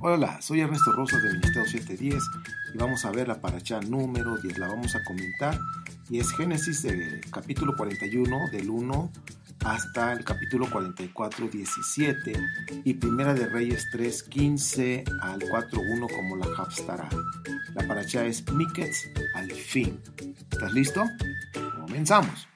Hola, soy Ernesto Rosas de Ministerio 710 y vamos a ver la parashá número 10, la vamos a comentar y es Génesis capítulo 41 del 1 hasta el capítulo 44, 17 y Primera de Reyes 3, 15 al 4, 1 como la Haftarah. La parashá es Miketz al fin. ¿Estás listo? Comenzamos.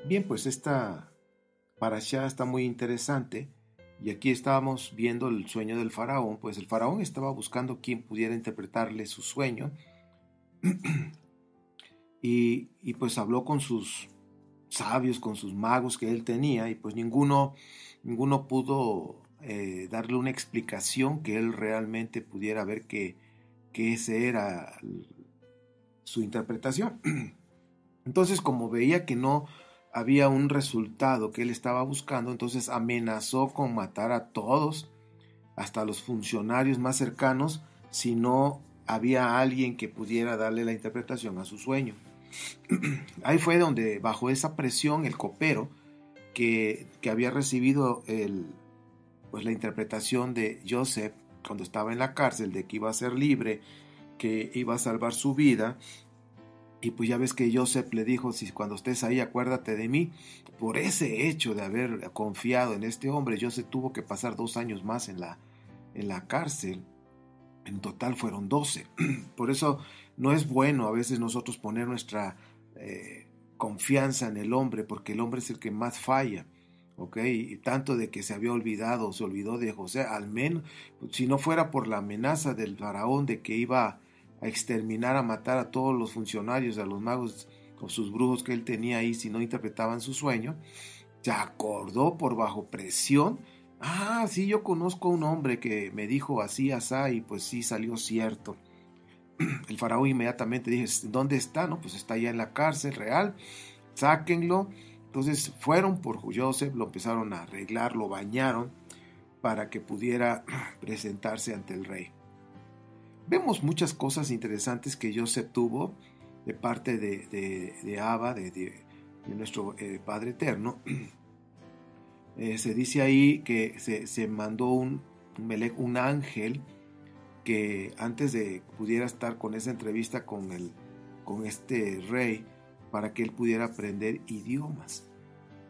Bien, pues esta parashá está muy interesante y aquí estábamos viendo el sueño del faraón. Pues el faraón estaba buscando quien pudiera interpretarle su sueño y pues habló con sus sabios, con sus magos que él tenía y pues ninguno pudo darle una explicación que él realmente pudiera ver que ese era su interpretación. Entonces, como veía que no había un resultado que él estaba buscando, entonces amenazó con matar a todos, hasta los funcionarios más cercanos, si no había alguien que pudiera darle la interpretación a su sueño. Ahí fue donde, bajo esa presión, el copero que había recibido la interpretación de Joseph cuando estaba en la cárcel, de que iba a ser libre, que iba a salvar su vida. Y pues ya ves que Joseph le dijo, si cuando estés ahí acuérdate de mí. Por ese hecho de haber confiado en este hombre, Joseph tuvo que pasar 2 años más en la cárcel. En total fueron 12. Por eso no es bueno a veces nosotros poner nuestra confianza en el hombre, porque el hombre es el que más falla. ¿Okay? Y tanto de que se olvidó de José, al menos, si no fuera por la amenaza del faraón de que iba a exterminar, a matar a todos los funcionarios, a los magos o sus brujos que él tenía ahí si no interpretaban su sueño, se acordó por bajo presión. Sí, yo conozco a un hombre que me dijo así, asá, y pues sí salió cierto. El faraón inmediatamente dijo, ¿dónde está? No, pues está allá en la cárcel real, sáquenlo. Entonces fueron por Joseph, lo empezaron a arreglar, lo bañaron para que pudiera presentarse ante el rey. Vemos muchas cosas interesantes que Joseph tuvo de parte de Abba, de nuestro Padre Eterno. Se dice ahí que se mandó un ángel que antes de pudiera estar con esa entrevista con este rey, para que él pudiera aprender idiomas.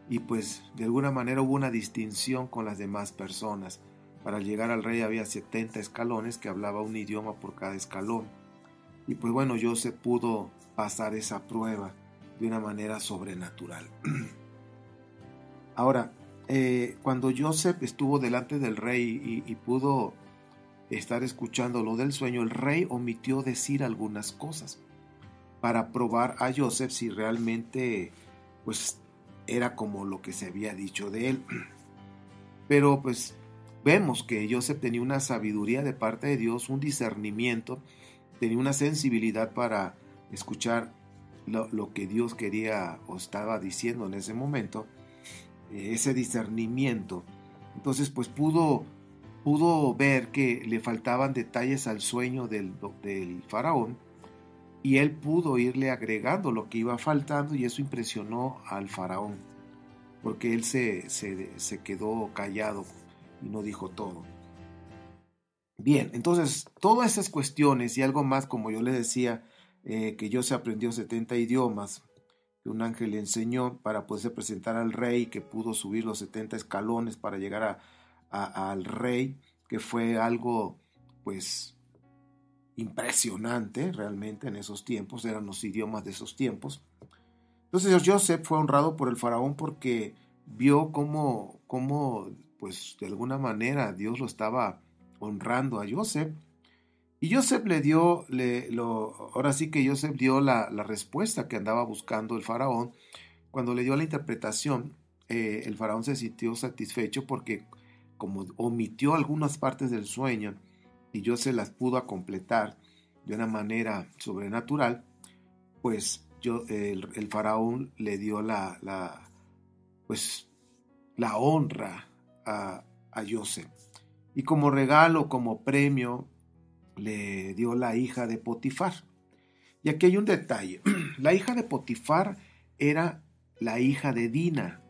Y pues de alguna manera hubo una distinción con las demás personas. Para llegar al rey había 70 escalones que hablaba un idioma por cada escalón. Y pues bueno, Joseph pudo pasar esa prueba de una manera sobrenatural. Ahora, cuando Joseph estuvo delante del rey y pudo estar escuchando lo del sueño, el rey omitió decir algunas cosas para probar a Joseph si realmente pues era como lo que se había dicho de él. Pero pues vemos que Joseph tenía una sabiduría de parte de Dios, un discernimiento, tenía una sensibilidad para escuchar lo que Dios quería o estaba diciendo en ese momento, ese discernimiento. Entonces pues pudo ver que le faltaban detalles al sueño del faraón, y él pudo irle agregando lo que iba faltando, y eso impresionó al faraón, porque él se quedó callado y no dijo todo. Bien, entonces todas esas cuestiones y algo más, como yo le decía, que yo se aprendió 70 idiomas, que un ángel le enseñó para poderse presentar al rey, que pudo subir los 70 escalones para llegar al rey, que fue algo pues impresionante realmente en esos tiempos, eran los idiomas de esos tiempos. Entonces Joseph fue honrado por el faraón porque vio cómo pues de alguna manera Dios lo estaba honrando a Joseph, y Joseph ahora sí que Joseph dio la respuesta que andaba buscando el faraón. Cuando le dio la interpretación, el faraón se sintió satisfecho porque como omitió algunas partes del sueño y yo se las pudo completar de una manera sobrenatural, pues el faraón le dio pues, la honra a Joseph. Y como regalo, como premio, le dio la hija de Potifar. Y aquí hay un detalle. La hija de Potifar era la hija de Dina.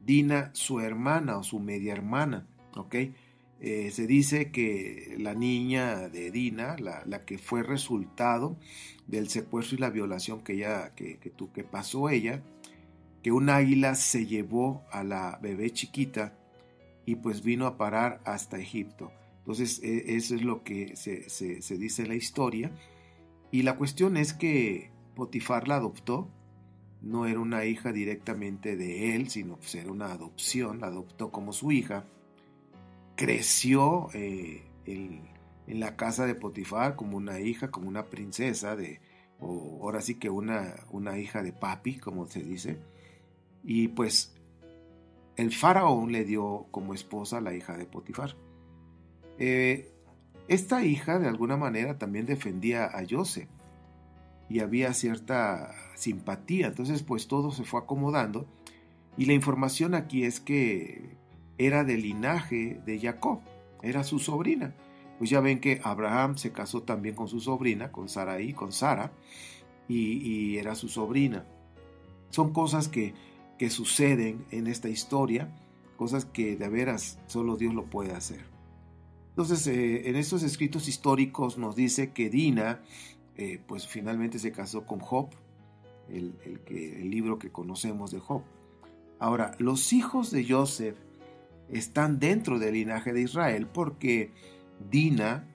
Dina, su hermana o su media hermana. ¿Ok? Se dice que la niña de Dina, la que fue resultado del secuestro y la violación que pasó ella, que un águila se llevó a la bebé chiquita y pues vino a parar hasta Egipto. Entonces eso es lo que se dice en la historia. Y la cuestión es que Potifar la adoptó. No era una hija directamente de él, sino pues era una adopción. La adoptó como su hija. Creció en la casa de Potifar como una hija, como una princesa, o ahora sí que una hija de papi, como se dice. Y pues el faraón le dio como esposa a la hija de Potifar. Esta hija de alguna manera también defendía a Joseph y había cierta simpatía. Entonces pues todo se fue acomodando y la información aquí es que era del linaje de Jacob, era su sobrina. Pues ya ven que Abraham se casó también con su sobrina, con Sara, y era su sobrina. Son cosas que suceden en esta historia, cosas que de veras solo Dios lo puede hacer. Entonces, en estos escritos históricos nos dice que Dina, pues finalmente se casó con Job, el libro que conocemos de Job. Ahora, los hijos de Joseph están dentro del linaje de Israel porque Dina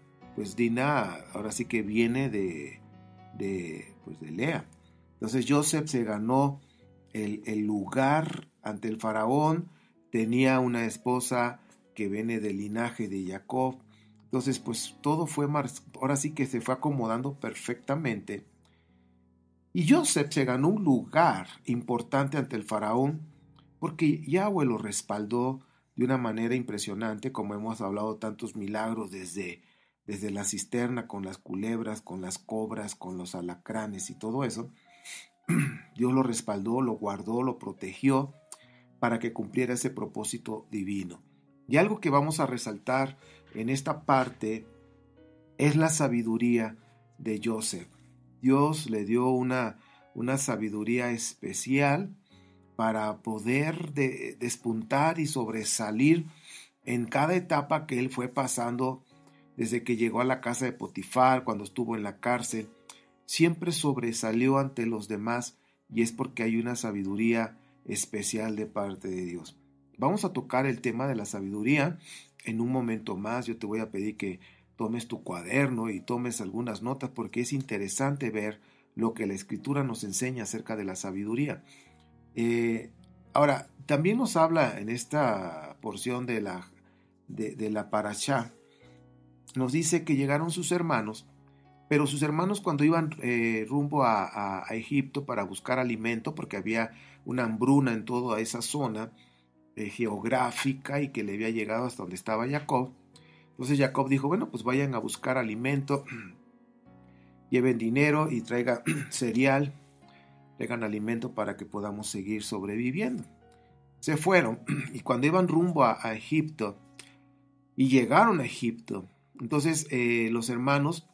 ahora sí que viene de Lea. Entonces Joseph se ganó el lugar ante el faraón, tenía una esposa que viene del linaje de Jacob. Entonces pues todo ahora sí que se fue acomodando perfectamente. Y Joseph se ganó un lugar importante ante el faraón porque Yahweh lo respaldó de una manera impresionante, como hemos hablado tantos milagros desde la cisterna con las culebras, con las cobras, con los alacranes y todo eso. Dios lo respaldó, lo guardó, lo protegió para que cumpliera ese propósito divino. Y algo que vamos a resaltar en esta parte es la sabiduría de Joseph. Dios le dio una sabiduría especial para poder despuntar y sobresalir en cada etapa que él fue pasando desde que llegó a la casa de Potifar, cuando estuvo en la cárcel. Siempre sobresalió ante los demás y es porque hay una sabiduría especial de parte de Dios. Vamos a tocar el tema de la sabiduría en un momento más. Yo te voy a pedir que tomes tu cuaderno y tomes algunas notas porque es interesante ver lo que la Escritura nos enseña acerca de la sabiduría. Ahora, también nos habla en esta porción de la parashá, nos dice que llegaron sus hermanos, pero sus hermanos cuando iban rumbo a Egipto para buscar alimento, porque había una hambruna en toda esa zona geográfica y que le había llegado hasta donde estaba Jacob. Entonces Jacob dijo, bueno, pues vayan a buscar alimento, lleven dinero y traigan cereal, traigan alimento para que podamos seguir sobreviviendo. Se fueron y cuando iban rumbo a Egipto y llegaron a Egipto, entonces los hermanos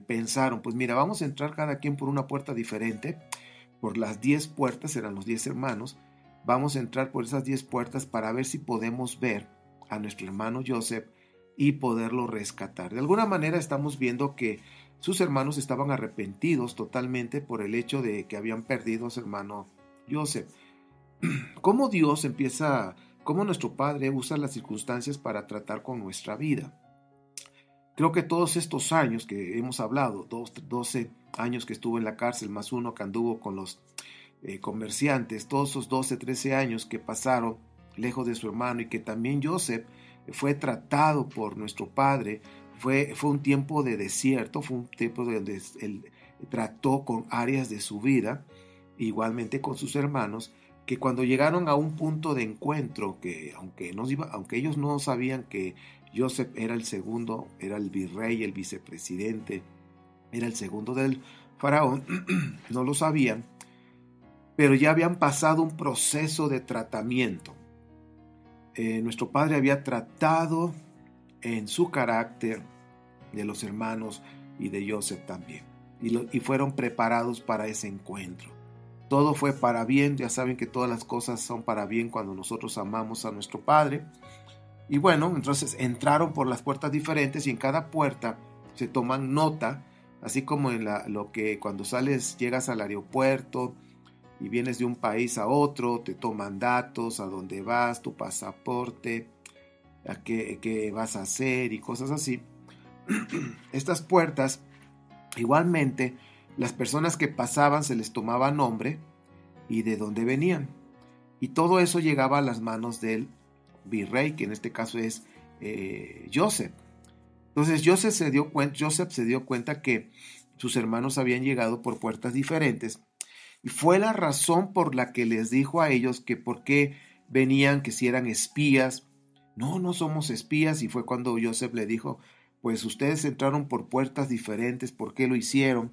pensaron, pues mira, vamos a entrar cada quien por una puerta diferente, por las 10 puertas, eran los 10 hermanos, vamos a entrar por esas 10 puertas para ver si podemos ver a nuestro hermano Joseph y poderlo rescatar. De alguna manera estamos viendo que sus hermanos estaban arrepentidos totalmente por el hecho de que habían perdido a su hermano Joseph. ¿Cómo cómo nuestro Padre usa las circunstancias para tratar con nuestra vida? Creo que todos estos años que hemos hablado, 12 años que estuvo en la cárcel, más uno que anduvo con los comerciantes, todos esos 12, 13 años que pasaron lejos de su hermano y que también Joseph fue tratado por nuestro Padre, fue un tiempo de desierto, fue un tiempo donde él trató con áreas de su vida, igualmente con sus hermanos, que cuando llegaron a un punto de encuentro, que aunque ellos no sabían que Joseph era el segundo, era el virrey, el vicepresidente, era el segundo del faraón, no lo sabían, pero ya habían pasado un proceso de tratamiento. Nuestro padre había tratado en su carácter de los hermanos y de Joseph también, y fueron preparados para ese encuentro. Todo fue para bien, ya saben que todas las cosas son para bien cuando nosotros amamos a nuestro Padre. Y bueno, entonces entraron por las puertas diferentes y en cada puerta se toman nota, así como en lo que cuando llegas al aeropuerto y vienes de un país a otro, te toman datos, a dónde vas, tu pasaporte, a qué vas a hacer y cosas así. Estas puertas, igualmente, las personas que pasaban se les tomaba nombre y de dónde venían. Y todo eso llegaba a las manos del virrey, que en este caso es Joseph. Entonces Joseph se dio cuenta que sus hermanos habían llegado por puertas diferentes. Y fue la razón por la que les dijo a ellos que por qué venían, que si eran espías. No, no somos espías. Y fue cuando Joseph le dijo, pues ustedes entraron por puertas diferentes, ¿por qué lo hicieron?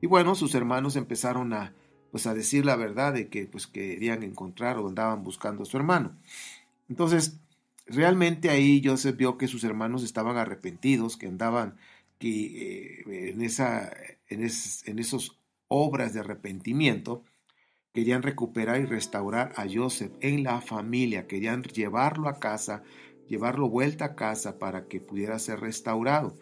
Y bueno, sus hermanos empezaron a decir la verdad de que pues querían encontrar o andaban buscando a su hermano. Entonces, realmente ahí Joseph vio que sus hermanos estaban arrepentidos, que andaban en esos obras de arrepentimiento, querían recuperar y restaurar a Joseph en la familia, querían llevarlo a casa, llevarlo vuelta a casa para que pudiera ser restaurado.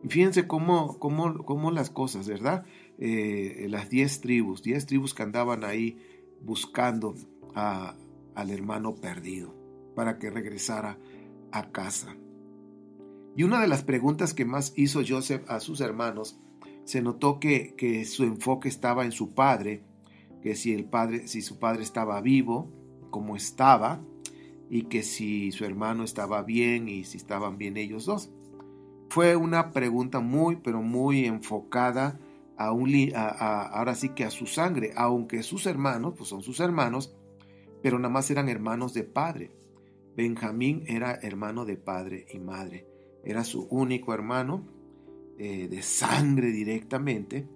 Y fíjense cómo las cosas, ¿verdad? Las 10 tribus que andaban ahí buscando al hermano perdido para que regresara a casa. Y una de las preguntas que más hizo Joseph a sus hermanos, se notó que su enfoque estaba en su padre, que si su padre estaba vivo, cómo estaba, y que si su hermano estaba bien y si estaban bien ellos dos. Fue una pregunta muy, pero muy enfocada ahora sí que a su sangre, aunque sus hermanos, pues son sus hermanos, pero nada más eran hermanos de padre. Benjamín era hermano de padre y madre, era su único hermano de sangre directamente.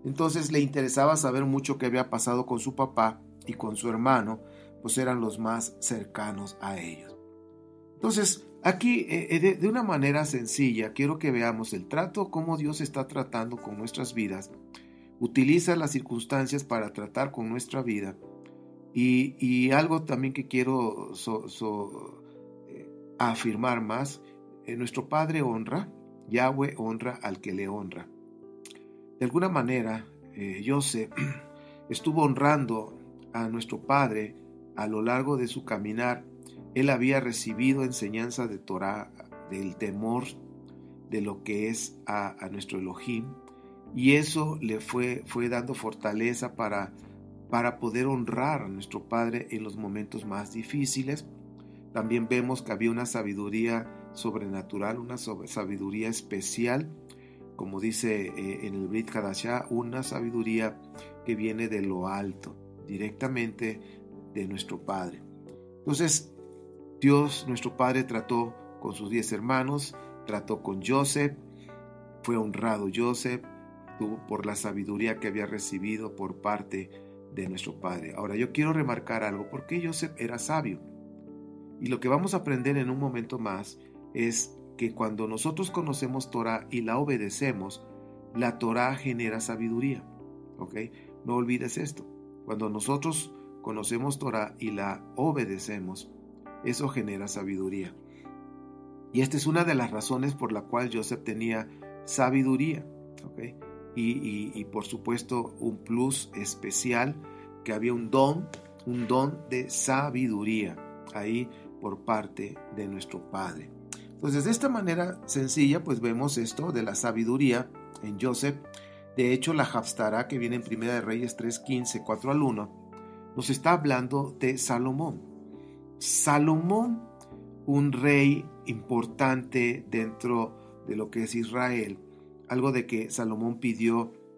Entonces le interesaba saber mucho qué había pasado con su papá y con su hermano, pues eran los más cercanos a ellos. Entonces, aquí de una manera sencilla, quiero que veamos el trato, cómo Dios está tratando con nuestras vidas, utiliza las circunstancias para tratar con nuestra vida. Y algo también que quiero afirmar más, nuestro Padre honra, Yahweh honra al que le honra. De alguna manera, Joseph estuvo honrando a nuestro Padre a lo largo de su caminar. Él había recibido enseñanza de Torah, del temor de lo que es a nuestro Elohim, y eso le fue dando fortaleza para poder honrar a nuestro Padre en los momentos más difíciles. También vemos que había una sabiduría sobrenatural, una sabiduría especial, como dice en el Brit Hadashah, una sabiduría que viene de lo alto, directamente de nuestro Padre. Entonces, Dios, nuestro Padre, trató con sus 10 hermanos, trató con Joseph, fue honrado Joseph por la sabiduría que había recibido por parte de nuestro Padre. Ahora, yo quiero remarcar algo, porque Joseph era sabio. Y lo que vamos a aprender en un momento más es que cuando nosotros conocemos Torah y la obedecemos, la Torah genera sabiduría. ¿Ok? No olvides esto. Cuando nosotros conocemos Torah y la obedecemos, eso genera sabiduría. Y esta es una de las razones por la cual Joseph tenía sabiduría. ¿Ok? Y por supuesto un plus especial, que había un don de sabiduría ahí por parte de nuestro Padre. Entonces, de esta manera sencilla, pues vemos esto de la sabiduría en Joseph. De hecho, la Haftarah, que viene en 1 de Reyes 3:15, 4 al 1, nos está hablando de Salomón. Salomón, un rey importante dentro de lo que es Israel. Algo de que Salomón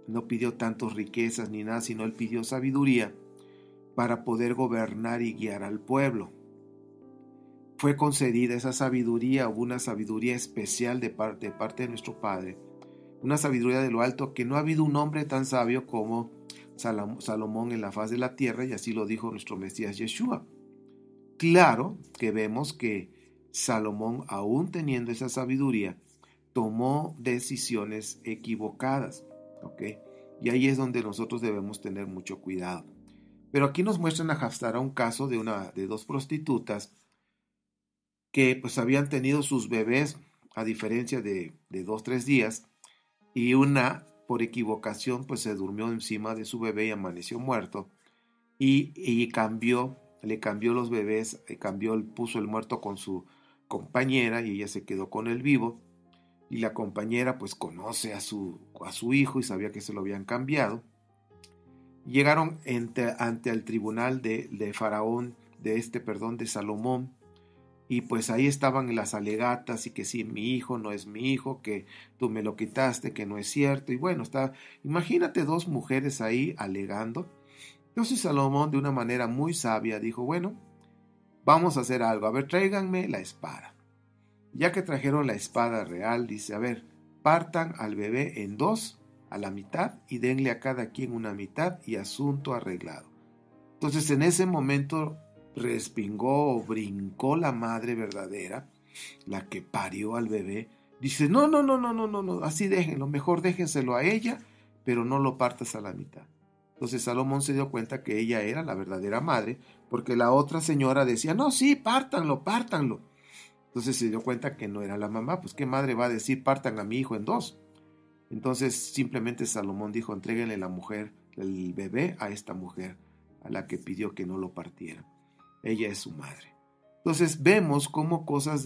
no pidió tantas riquezas ni nada, sino él pidió sabiduría. para poder gobernar y guiar al pueblo. Fue concedida esa sabiduría, hubo una sabiduría especial de parte de nuestro Padre, una sabiduría de lo alto, que no ha habido un hombre tan sabio como Salomón en la faz de la tierra, y así lo dijo nuestro Mesías Yeshua. Claro que vemos que Salomón, aún teniendo esa sabiduría, tomó decisiones equivocadas, ¿ok? Y ahí es donde nosotros debemos tener mucho cuidado. Pero aquí nos muestran a Haftarah un caso de dos prostitutas que pues habían tenido sus bebés a diferencia de 2, 3 días, y una por equivocación pues se durmió encima de su bebé y amaneció muerto, y le cambió los bebés, puso el muerto con su compañera y ella se quedó con el vivo, y la compañera pues conoce a su hijo y sabía que se lo habían cambiado. Llegaron ante el tribunal de Faraón, de Salomón, y pues ahí estaban las alegatas y que sí, mi hijo no es mi hijo, que tú me lo quitaste, que no es cierto. Y bueno, imagínate dos mujeres ahí alegando. Entonces Salomón de una manera muy sabia dijo, bueno, vamos a hacer algo, a ver, tráiganme la espada. Ya que trajeron la espada real, dice, a ver, partan al bebé en dos, a la mitad, y denle a cada quien una mitad y asunto arreglado. Entonces en ese momento respingó o brincó la madre verdadera, la que parió al bebé. Dice, no, no, no, no, no, no, no, así déjenlo, mejor déjenselo a ella, pero no lo partas a la mitad. Entonces Salomón se dio cuenta que ella era la verdadera madre, porque la otra señora decía, no, sí, pártanlo, pártanlo. Entonces se dio cuenta que no era la mamá, pues qué madre va a decir, partan a mi hijo en dos. Entonces simplemente Salomón dijo, entréguenle la mujer, el bebé a esta mujer, a la que pidió que no lo partiera. Ella es su madre. Entonces vemos cómo cosas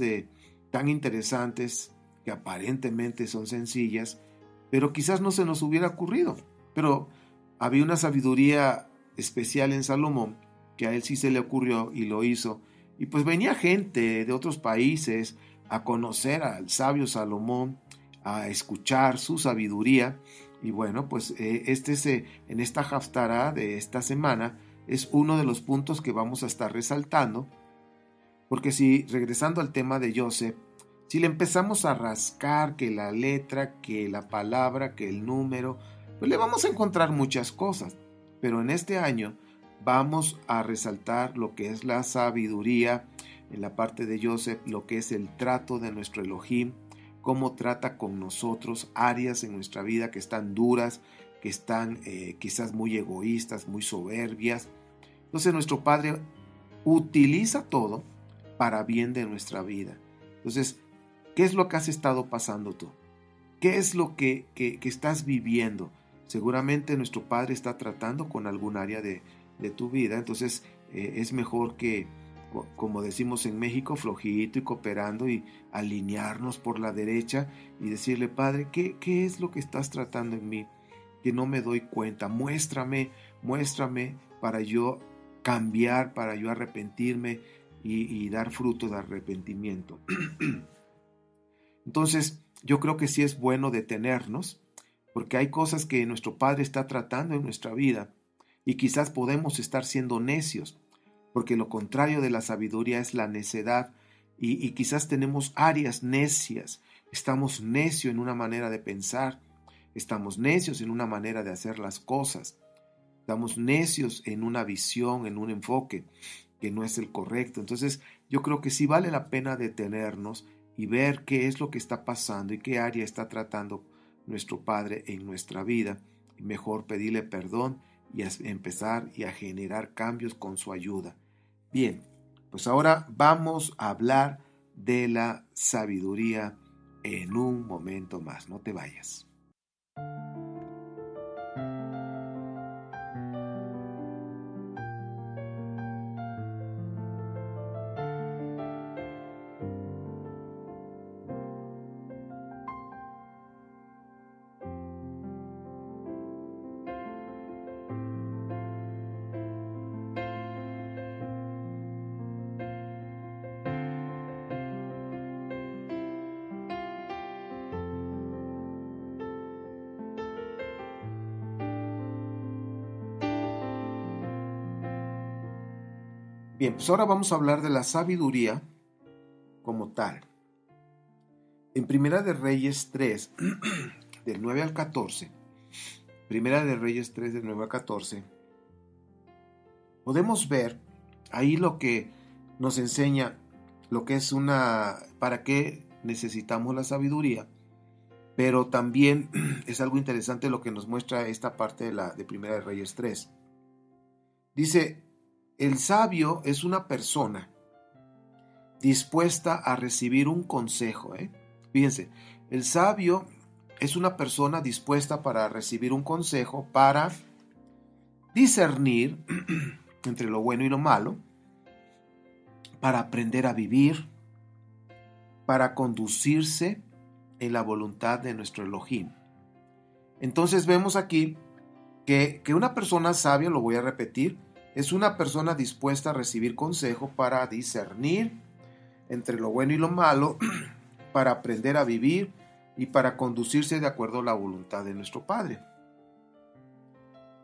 tan interesantes, que aparentemente son sencillas, pero quizás no se nos hubiera ocurrido. Pero había una sabiduría especial en Salomón, que a él sí se le ocurrió y lo hizo. Y pues venía gente de otros países a conocer al sabio Salomón, a escuchar su sabiduría. Y bueno, pues en esta Haftarah de esta semana es uno de los puntos que vamos a estar resaltando, porque si, regresando al tema de Joseph, si le empezamos a rascar que la letra, que la palabra, que el número, pues le vamos a encontrar muchas cosas. Pero en este año vamos a resaltar lo que es la sabiduría en la parte de Joseph, lo que es el trato de nuestro Elohim, cómo trata con nosotros áreas en nuestra vida que están duras, que están quizás muy egoístas, muy soberbias. Entonces nuestro Padre utiliza todo para bien de nuestra vida. Entonces, ¿qué es lo que has estado pasando tú? ¿Qué es lo que estás viviendo? Seguramente nuestro Padre está tratando con algún área de tu vida. Entonces es mejor que, como decimos en México, flojito y cooperando y alinearnos por la derecha y decirle, Padre, ¿qué es lo que estás tratando en mí? Que no me doy cuenta. Muéstrame para yo cambiar, para yo arrepentirme y dar fruto de arrepentimiento. Entonces, yo creo que sí es bueno detenernos, porque hay cosas que nuestro Padre está tratando en nuestra vida y quizás podemos estar siendo necios, porque lo contrario de la sabiduría es la necedad, y quizás tenemos áreas necias, estamos necios en una manera de pensar, estamos necios en una manera de hacer las cosas, estamos necios en una visión, en un enfoque que no es el correcto. Entonces, yo creo que sí vale la pena detenernos y ver qué es lo que está pasando y qué área está tratando nuestro Padre en nuestra vida, y mejor pedirle perdón y empezar y a generar cambios con su ayuda. Bien, pues ahora vamos a hablar de la sabiduría en un momento más. No te vayas. Bien, pues ahora vamos a hablar de la sabiduría como tal. En Primera de Reyes 3, del 9 al 14, Primera de Reyes 3, del 9 al 14, podemos ver ahí lo que nos enseña lo que es para qué necesitamos la sabiduría, pero también es algo interesante lo que nos muestra esta parte de Primera de Reyes 3. Dice, el sabio es una persona dispuesta a recibir un consejo. Fíjense, el sabio es una persona dispuesta para recibir un consejo, para discernir entre lo bueno y lo malo, para aprender a vivir, para conducirse en la voluntad de nuestro Elohim. Entonces vemos aquí que una persona sabia, lo voy a repetir, es una persona dispuesta a recibir consejo para discernir entre lo bueno y lo malo, para aprender a vivir y para conducirse de acuerdo a la voluntad de nuestro Padre.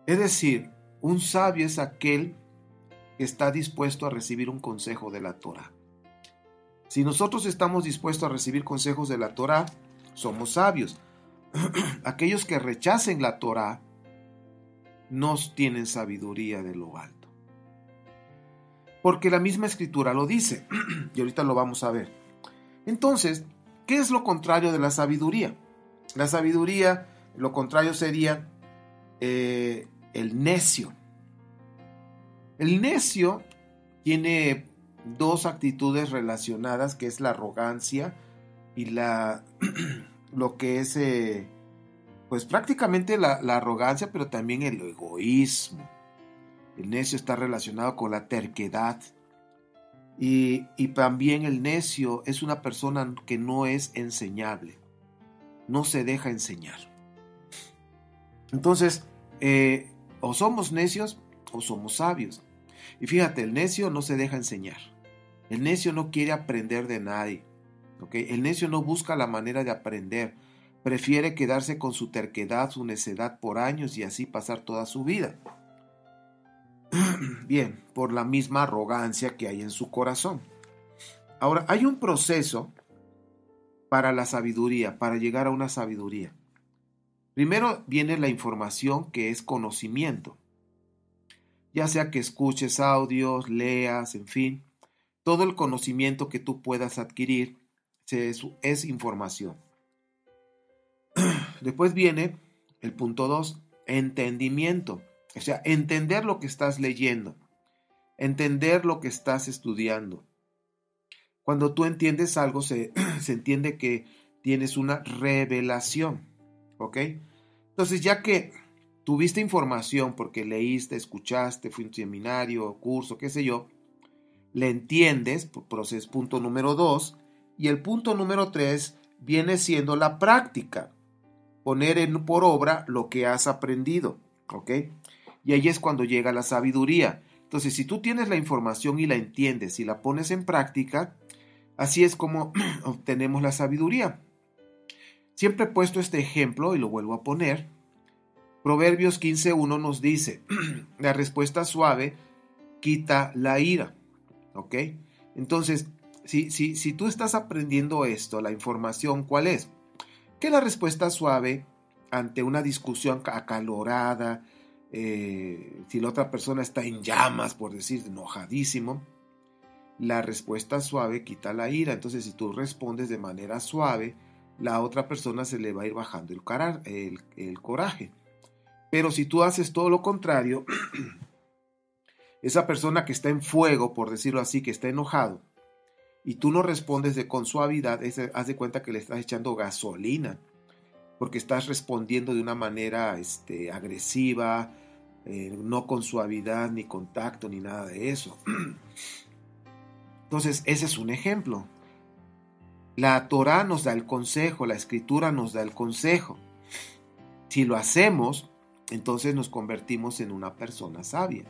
Es decir, un sabio es aquel que está dispuesto a recibir un consejo de la Torá. Si nosotros estamos dispuestos a recibir consejos de la Torá, somos sabios. Aquellos que rechacen la Torá no tienen sabiduría de lo alto. Porque la misma escritura lo dice, y ahorita lo vamos a ver. Entonces, ¿qué es lo contrario de la sabiduría? La sabiduría, lo contrario sería el necio. El necio tiene dos actitudes relacionadas, que es la arrogancia y lo que es pues prácticamente la arrogancia, pero también el egoísmo. El necio está relacionado con la terquedad. Y también el necio es una persona que no es enseñable, no se deja enseñar. Entonces, o somos necios o somos sabios. Y fíjate, el necio no se deja enseñar. El necio no quiere aprender de nadie. ¿Okay? El necio no busca la manera de aprender. Prefiere quedarse con su terquedad, su necedad por años y así pasar toda su vida. Bien, por la misma arrogancia que hay en su corazón. Ahora, hay un proceso para la sabiduría, para llegar a una sabiduría. Primero viene la información, que es conocimiento. Ya sea que escuches audios, leas, en fin, todo el conocimiento que tú puedas adquirir es información. Después viene el punto 2, entendimiento. O sea, entender lo que estás leyendo, entender lo que estás estudiando. Cuando tú entiendes algo, se entiende que tienes una revelación, ¿ok? Entonces, ya que tuviste información porque leíste, escuchaste, fuiste a un seminario, curso, qué sé yo, le entiendes, proceso punto número 2, y el punto número 3 viene siendo la práctica, poner por obra lo que has aprendido, ¿ok? Y ahí es cuando llega la sabiduría. Entonces, si tú tienes la información y la entiendes y la pones en práctica, así es como obtenemos la sabiduría. Siempre he puesto este ejemplo y lo vuelvo a poner. Proverbios 15:1 nos dice, la respuesta suave quita la ira. ¿Ok? Entonces, si tú estás aprendiendo esto, la información, ¿cuál es? Que la respuesta suave ante una discusión acalorada, si la otra persona está en llamas, por decir, enojadísimo, la respuesta suave quita la ira. Entonces, si tú respondes de manera suave, la otra persona se le va a ir bajando el coraje. Pero si tú haces todo lo contrario, esa persona que está en fuego, por decirlo así, que está enojado, y tú no respondes con suavidad, haz de cuenta que le estás echando gasolina, porque estás respondiendo de una manera agresiva, no con suavidad, ni con tacto, ni nada de eso. Entonces, ese es un ejemplo. La Torá nos da el consejo, la Escritura nos da el consejo. Si lo hacemos, entonces nos convertimos en una persona sabia.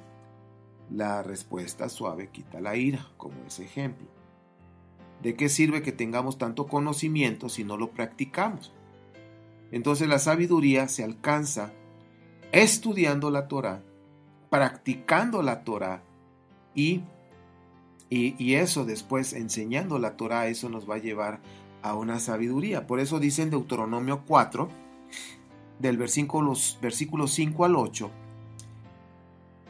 La respuesta suave quita la ira, como ese ejemplo. ¿De qué sirve que tengamos tanto conocimiento si no lo practicamos? Entonces la sabiduría se alcanza estudiando la Torá, practicando la Torá y Y eso después, enseñando la Torah, eso nos va a llevar a una sabiduría. Por eso dice en Deuteronomio 4, del versículo 5 al 8,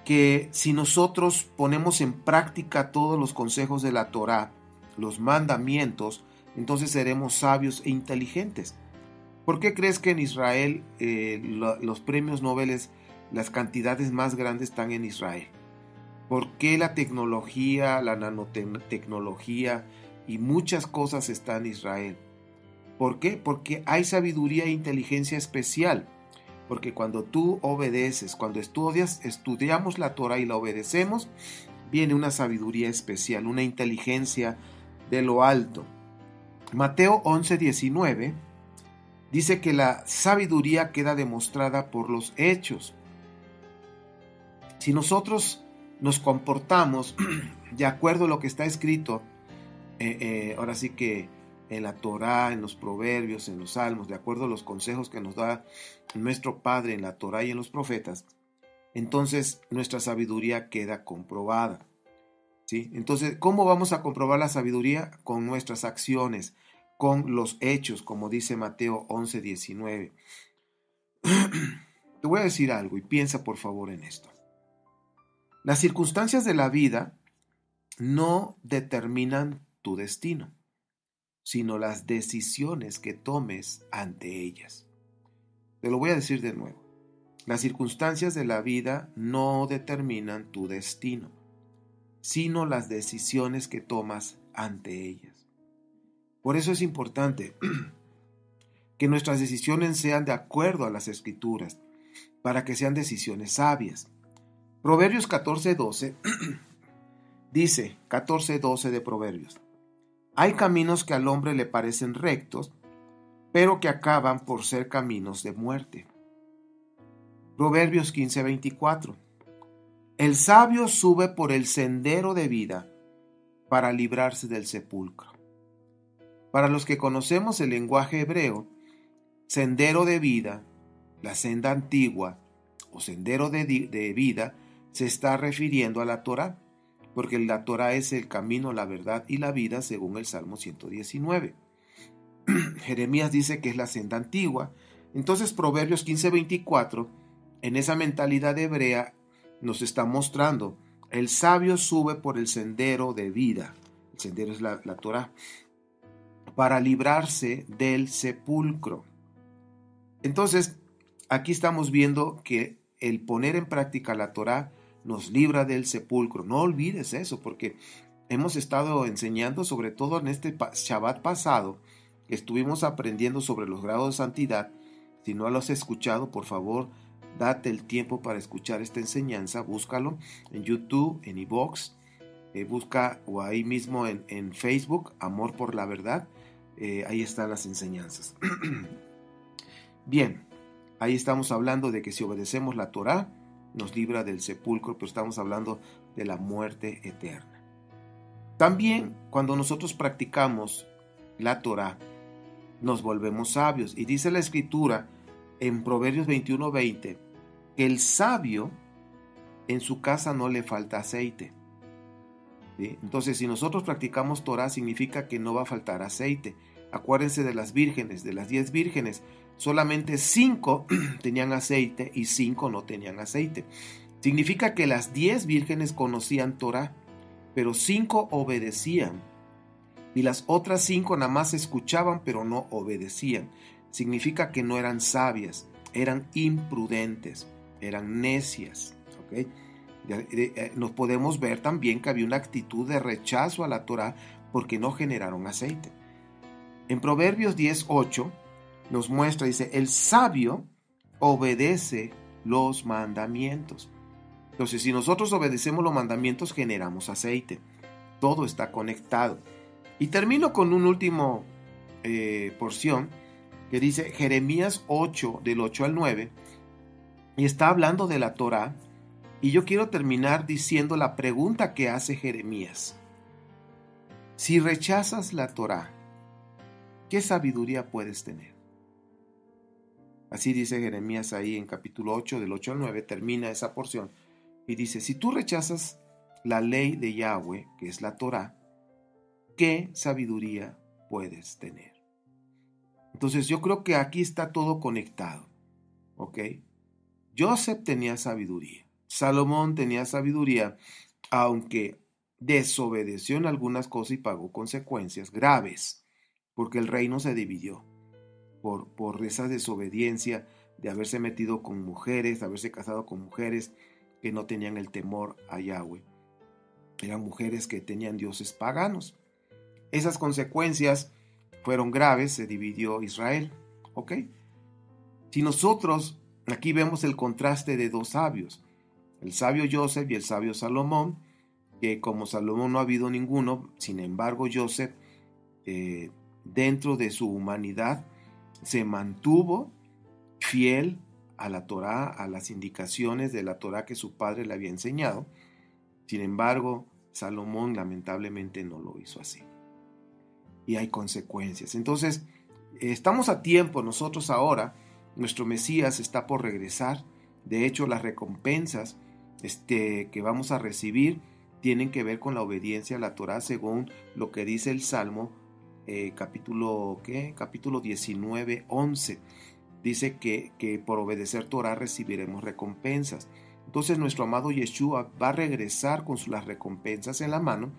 que si nosotros ponemos en práctica todos los consejos de la Torah, los mandamientos, entonces seremos sabios e inteligentes. ¿Por qué crees que en Israel los premios Nobel, las cantidades más grandes están en Israel? ¿Por qué la tecnología, la nanotecnología y muchas cosas están en Israel? ¿Por qué? Porque hay sabiduría e inteligencia especial. Porque cuando tú obedeces, cuando estudiamos la Torah y la obedecemos, viene una sabiduría especial, una inteligencia de lo alto. Mateo 11:19 dice que la sabiduría queda demostrada por los hechos. Si nosotros nos comportamos de acuerdo a lo que está escrito, ahora sí que en la Torá, en los proverbios, en los salmos, de acuerdo a los consejos que nos da nuestro Padre en la Torá y en los profetas, entonces nuestra sabiduría queda comprobada, ¿sí? Entonces, ¿cómo vamos a comprobar la sabiduría? Con nuestras acciones, con los hechos, como dice Mateo 11:19. Te voy a decir algo y piensa por favor en esto. Las circunstancias de la vida no determinan tu destino, sino las decisiones que tomes ante ellas. Te lo voy a decir de nuevo. Las circunstancias de la vida no determinan tu destino, sino las decisiones que tomas ante ellas. Por eso es importante que nuestras decisiones sean de acuerdo a las Escrituras, para que sean decisiones sabias. Proverbios 14:12 dice, 14:12 de Proverbios: hay caminos que al hombre le parecen rectos, pero que acaban por ser caminos de muerte. Proverbios 15:24: el sabio sube por el sendero de vida para librarse del sepulcro. Para los que conocemos el lenguaje hebreo, sendero de vida, la senda antigua o sendero de vida, se está refiriendo a la Torá, porque la Torá es el camino, la verdad y la vida, según el Salmo 119. Jeremías dice que es la senda antigua. Entonces Proverbios 15:24, en esa mentalidad hebrea, nos está mostrando: el sabio sube por el sendero de vida. El sendero es la Torá, para librarse del sepulcro. Entonces, aquí estamos viendo que el poner en práctica la Torá nos libra del sepulcro. No olvides eso, porque hemos estado enseñando, sobre todo en este Shabbat pasado, estuvimos aprendiendo sobre los grados de santidad. Si no lo has escuchado, por favor, date el tiempo para escuchar esta enseñanza. Búscalo en YouTube, en iVoox, busca, o ahí mismo en Facebook, Amor por la Verdad. Ahí están las enseñanzas. Bien, ahí estamos hablando de que si obedecemos la Torá, nos libra del sepulcro, pero estamos hablando de la muerte eterna. También, cuando nosotros practicamos la Torá, nos volvemos sabios. Y dice la Escritura en Proverbios 21:20 que el sabio, en su casa no le falta aceite. ¿Sí? Entonces, si nosotros practicamos Torá, significa que no va a faltar aceite. Acuérdense de las vírgenes, de las 10 vírgenes, solamente 5 tenían aceite y 5 no tenían aceite. Significa que las 10 vírgenes conocían Torá, pero 5 obedecían. Y las otras 5 nada más escuchaban, pero no obedecían. Significa que no eran sabias, eran imprudentes, eran necias. ¿Okay? Nos podemos ver también que había una actitud de rechazo a la Torá porque no generaron aceite. En Proverbios 10:8 nos muestra, dice, el sabio obedece los mandamientos. Entonces, si nosotros obedecemos los mandamientos, generamos aceite. Todo está conectado. Y termino con un último porción que dice Jeremías 8, del 8 al 9, y está hablando de la Torá. Y yo quiero terminar diciendo la pregunta que hace Jeremías. Si rechazas la Torá, ¿qué sabiduría puedes tener? Así dice Jeremías ahí en capítulo 8, del 8 al 9, termina esa porción. Y dice, si tú rechazas la ley de Yahweh, que es la Torá, ¿qué sabiduría puedes tener? Entonces yo creo que aquí está todo conectado, ¿ok? Joseph tenía sabiduría, Salomón tenía sabiduría, aunque desobedeció en algunas cosas y pagó consecuencias graves, porque el reino se dividió por esa desobediencia de haberse metido con mujeres, de haberse casado con mujeres que no tenían el temor a Yahweh. Eran mujeres que tenían dioses paganos. Esas consecuencias fueron graves, se dividió Israel, ¿ok? Si nosotros, aquí vemos el contraste de dos sabios, el sabio Joseph y el sabio Salomón, que como Salomón no ha habido ninguno, sin embargo Joseph, dentro de su humanidad, se mantuvo fiel a la Torá, a las indicaciones de la Torá que su padre le había enseñado. Sin embargo, Salomón lamentablemente no lo hizo así. Y hay consecuencias. Entonces, estamos a tiempo nosotros ahora. Nuestro Mesías está por regresar. De hecho, las recompensas que vamos a recibir tienen que ver con la obediencia a la Torá, según lo que dice el Salmo, capítulo 19, 11. Dice que por obedecer Torá recibiremos recompensas. Entonces nuestro amado Yeshua va a regresar con las recompensas en la mano,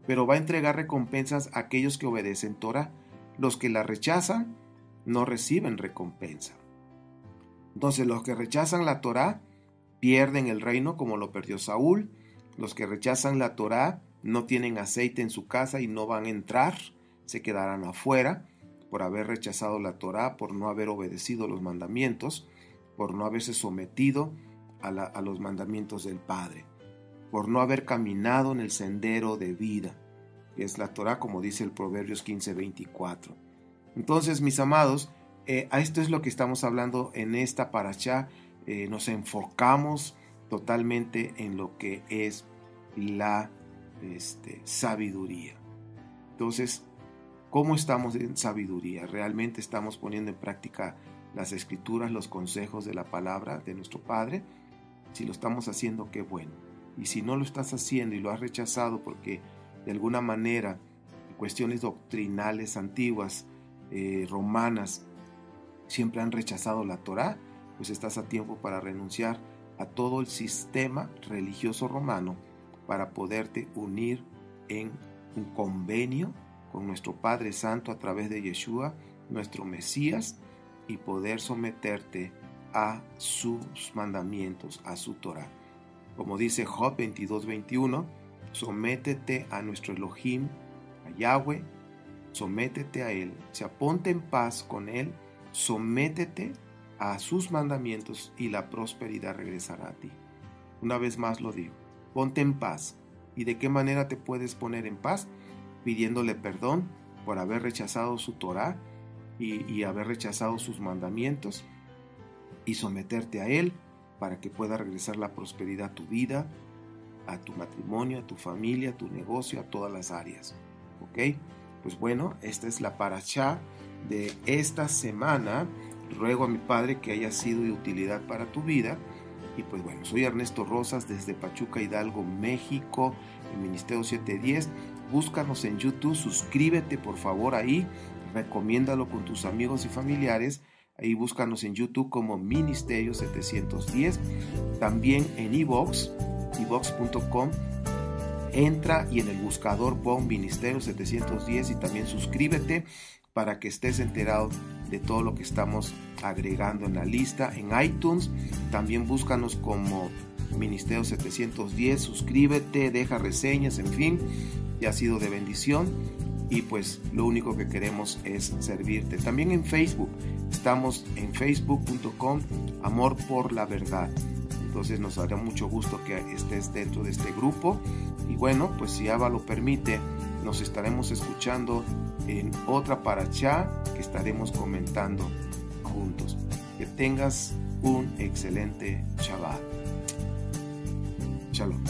pero va a entregar recompensas a aquellos que obedecen Torá. Los que la rechazan no reciben recompensa. Entonces los que rechazan la Torá pierden el reino como lo perdió Saúl. Los que rechazan la Torá no tienen aceite en su casa y no van a entrar, se quedarán afuera por haber rechazado la Torá, por no haber obedecido los mandamientos, por no haberse sometido a los mandamientos del Padre, por no haber caminado en el sendero de vida, que es la Torá, como dice el Proverbios 15:24. Entonces, mis amados, a esto es lo que estamos hablando en esta parashá. Nos enfocamos totalmente en lo que es la sabiduría. Entonces, ¿cómo estamos en sabiduría? ¿Realmente estamos poniendo en práctica las escrituras, los consejos de la palabra de nuestro Padre? Si lo estamos haciendo, qué bueno. Y si no lo estás haciendo y lo has rechazado porque de alguna manera cuestiones doctrinales antiguas, romanas, siempre han rechazado la Torá, pues estás a tiempo para renunciar a todo el sistema religioso romano para poderte unir en un convenio con nuestro Padre Santo a través de Yeshua, nuestro Mesías, y poder someterte a sus mandamientos, a su Torah. Como dice Job 22:21, sométete a nuestro Elohim, a Yahweh, sométete a Él, o sea, ponte en paz con Él, sométete a sus mandamientos y la prosperidad regresará a ti. Una vez más lo digo, ponte en paz. ¿Y de qué manera te puedes poner en paz? Pidiéndole perdón por haber rechazado su Torá y haber rechazado sus mandamientos, y someterte a Él para que pueda regresar la prosperidad a tu vida, a tu matrimonio, a tu familia, a tu negocio, a todas las áreas. ¿Ok? Pues bueno, esta es la parashá de esta semana. Ruego a mi Padre que haya sido de utilidad para tu vida. Y pues bueno, soy Ernesto Rosas desde Pachuca, Hidalgo, México, el Ministerio 710. Búscanos en YouTube, suscríbete por favor ahí, recomiéndalo con tus amigos y familiares. Ahí búscanos en YouTube como Ministerio 710. También en iVoox, iVoox.com. Entra y en el buscador pon Ministerio 710 y también suscríbete para que estés enterado de todo lo que estamos agregando en la lista. En iTunes también búscanos como Ministerio 710, suscríbete, deja reseñas, en fin, ya ha sido de bendición y pues lo único que queremos es servirte. También en Facebook, estamos en facebook.com Amor por la Verdad. Entonces nos hará mucho gusto que estés dentro de este grupo y bueno, pues si Abba lo permite, nos estaremos escuchando en otra parashá que estaremos comentando juntos. Que tengas un excelente Shabbat. Shalom.